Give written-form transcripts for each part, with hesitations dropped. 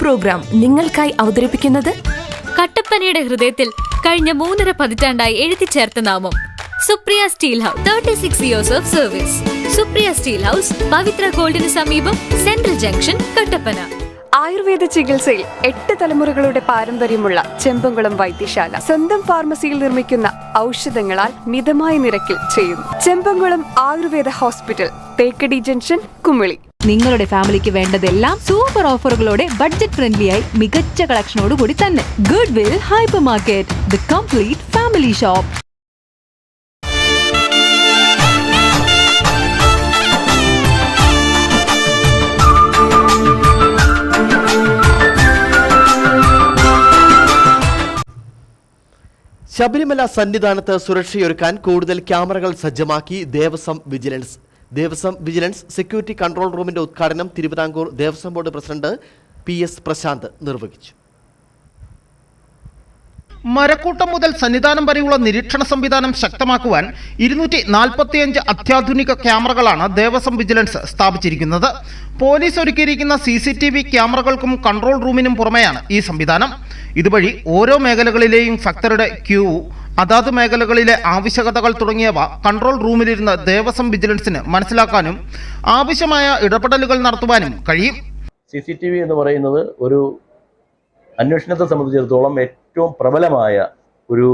Programme നിങ്ങൾക്കായി അവതരിപ്പിക്കുന്നത് കട്ടപ്പനയുടെ ഹൃദയത്തിൽ കഴിഞ്ഞ 3.5 പതിറ്റാണ്ടായി എഴുതിച്ചേർത്ത നാമം Supriya steel house. 36 years of service. Supriya steel house, Pavithra ഗോൾഡിന് സമീപം, സെൻട്രൽ ജംഗ്ഷൻ, കട്ടപ്പന. ആയുർവേദ ചികിത്സയിൽ 8 തലമുറകളുടെ പാരമ്പര്യമുള്ള ചെമ്പംകുളം വൈദ്യശാല സ്വന്തം ഫാർമസിയിൽ നിർമ്മിക്കുന്ന ഔഷധങ്ങളാൽ മിതമായ നിരക്കിൽ ചെയ്യുന്നു. Chembankulam Ayurveda hospital, Thekkady junction, Kumily. നിങ്ങളുടെ ഫാമിലിക്ക് വേണ്ടതെല്ലാം സൂപ്പർ ഓഫറുകളോടെ ബഡ്ജറ്റ് ഫ്രണ്ട്ലിയായി മികച്ച കളക്ഷനോടുകൂടി തന്നെ. Good will hyper market, the complete family shop. Sabarimala സന്നിധാനത്ത് സുരക്ഷയൊരുക്കാൻ കൂടുതൽ ക്യാമറകൾ സജ്ജമാക്കി ദേവസ്വം വിജിലൻസ് സെക്യൂരിറ്റി കൺട്രോൾ റൂമിന്റെ ഉദ്ഘാടനം Thiruvithamkoor Devaswom board president PS Prasanth നിർവഹിച്ചു. മരക്കൂട്ടം മുതൽ സന്നിധാനം വരെയുള്ള നിരീക്ഷണ സംവിധാനം ശക്തമാക്കുവാൻ 245 അത്യാധുനിക ക്യാമറകളാണ് ദേവസ്വം വിജിലൻസ് സ്ഥാപിച്ചിരിക്കുന്നത്. പോലീസ് ഒരുക്കിയിരിക്കുന്ന CCTV ക്യാമറകൾക്കും കൺട്രോൾ റൂമിനും പുറമെയാണ് ഈ സംവിധാനം. ഇതുവഴി ഓരോ മേഖലകളിലെയും ഭക്തരുടെ ക്യൂ, അതാത് മേഖലകളിലെ ആവശ്യകതകൾ തുടങ്ങിയവ കൺട്രോൾ റൂമിലിരുന്ന് ദേവസ്വം വിജിലൻസിന് മനസ്സിലാക്കാനും ആവശ്യമായ ഇടപെടലുകൾ നടത്തുവാനും കഴിയും. CCTV എന്ന് പറയുന്നത് ഒരു അന്വേഷണത്തെ സംബന്ധിച്ചിടത്തോളം ഏറ്റവും പ്രബലമായ ഒരു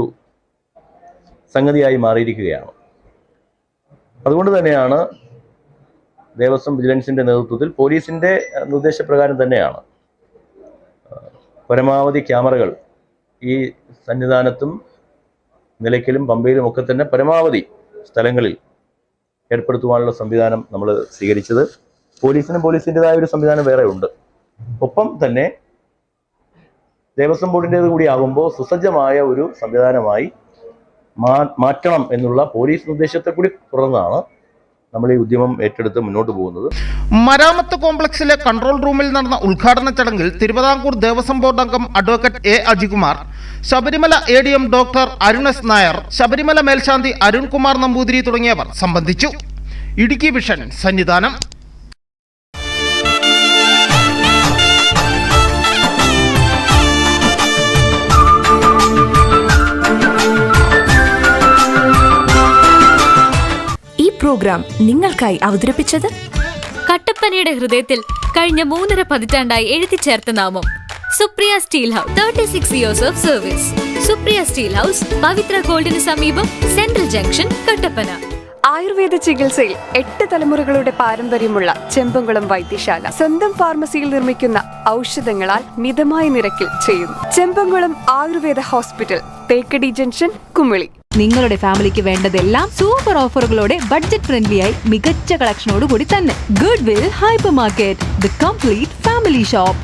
സംഗതിയായി മാറിയിരിക്കുകയാണ്. അതുകൊണ്ട് തന്നെയാണ് ദേവസ്വം വിജിലൻസിൻ്റെ നേതൃത്വത്തിൽ പോലീസിൻ്റെ നിർദ്ദേശപ്രകാരം തന്നെയാണ് പരമാവധി ക്യാമറകൾ ഈ സന്നിധാനത്തും നിലയ്ക്കലും പമ്പയിലും ഒക്കെ തന്നെ പരമാവധി സ്ഥലങ്ങളിൽ ഏർപ്പെടുത്തുവാനുള്ള സംവിധാനം നമ്മൾ സ്വീകരിച്ചത്. പോലീസിൻ്റെതായ ഒരു സംവിധാനം വേറെ ഉണ്ട്. ഒപ്പം തന്നെ ദേവസ്വം ബോർഡിൻ്റേത് കൂടി ആകുമ്പോൾ സുസജ്ജമായ ഒരു സംവിധാനമായി മാറ്റണം എന്നുള്ള പോലീസ് നിർദ്ദേശത്തെ കൂടി തുടർന്നാണ് നമ്മൾ ഈ ഉദ്യമം ഏറ്റെടുത്ത് മുന്നോട്ട് പോകുന്നത്. മരാമത്ത് കോംപ്ലക്സിലെ കൺട്രോൾ റൂമിൽ നടന്ന ഉദ്ഘാടന ചടങ്ങിൽ തിരുവിതാംകൂർ ദേവസ്വം ബോർഡ് അംഗം advocate A. Ajikumar, Sabarimala ADM doctor Arun S. Nair, Sabarimala മേൽശാന്തി അരുൺകുമാർ നമ്പൂതിരി തുടങ്ങിയവർ സംബന്ധിച്ചു. ഇടുക്കി വിഷൻ, സന്നിധാനം. പ്രോഗ്രാം നിങ്ങൾക്കായി അവതരിപ്പിച്ചത് കട്ടപ്പനയുടെ ഹൃദയത്തിൽ കഴിഞ്ഞ 3.5 പതിറ്റാണ്ടായി എഴുതിച്ചേർത്ത നാമം Supriya steel house. 36 years of service. Supriya steel house, Pavithra ഗോൾഡിന് സമീപം, സെൻട്രൽ ജംഗ്ഷൻ, കട്ടപ്പന. ആയുർവേദ ചികിത്സയിൽ 8 തലമുറകളുടെ പാരമ്പര്യമുള്ള ചെമ്പംകുളം വൈദ്യശാല സ്വന്തം ഫാർമസിയിൽ നിർമ്മിക്കുന്ന ഔഷധങ്ങളാൽ മിതമായ നിരക്കിൽ ചെയ്യുന്നു. Chembankulam Ayurveda hospital, Thekkady junction, Kumily. നിങ്ങളുടെ ഫാമിലിക്ക് വേണ്ടതെല്ലാം സൂപ്പർ ഓഫറുകളോടെ ബഡ്ജറ്റ് ഫ്രണ്ട്ലിയായി മികച്ച കളക്ഷനോടുകൂടി തന്നെ. Good will hyper market, the complete family shop.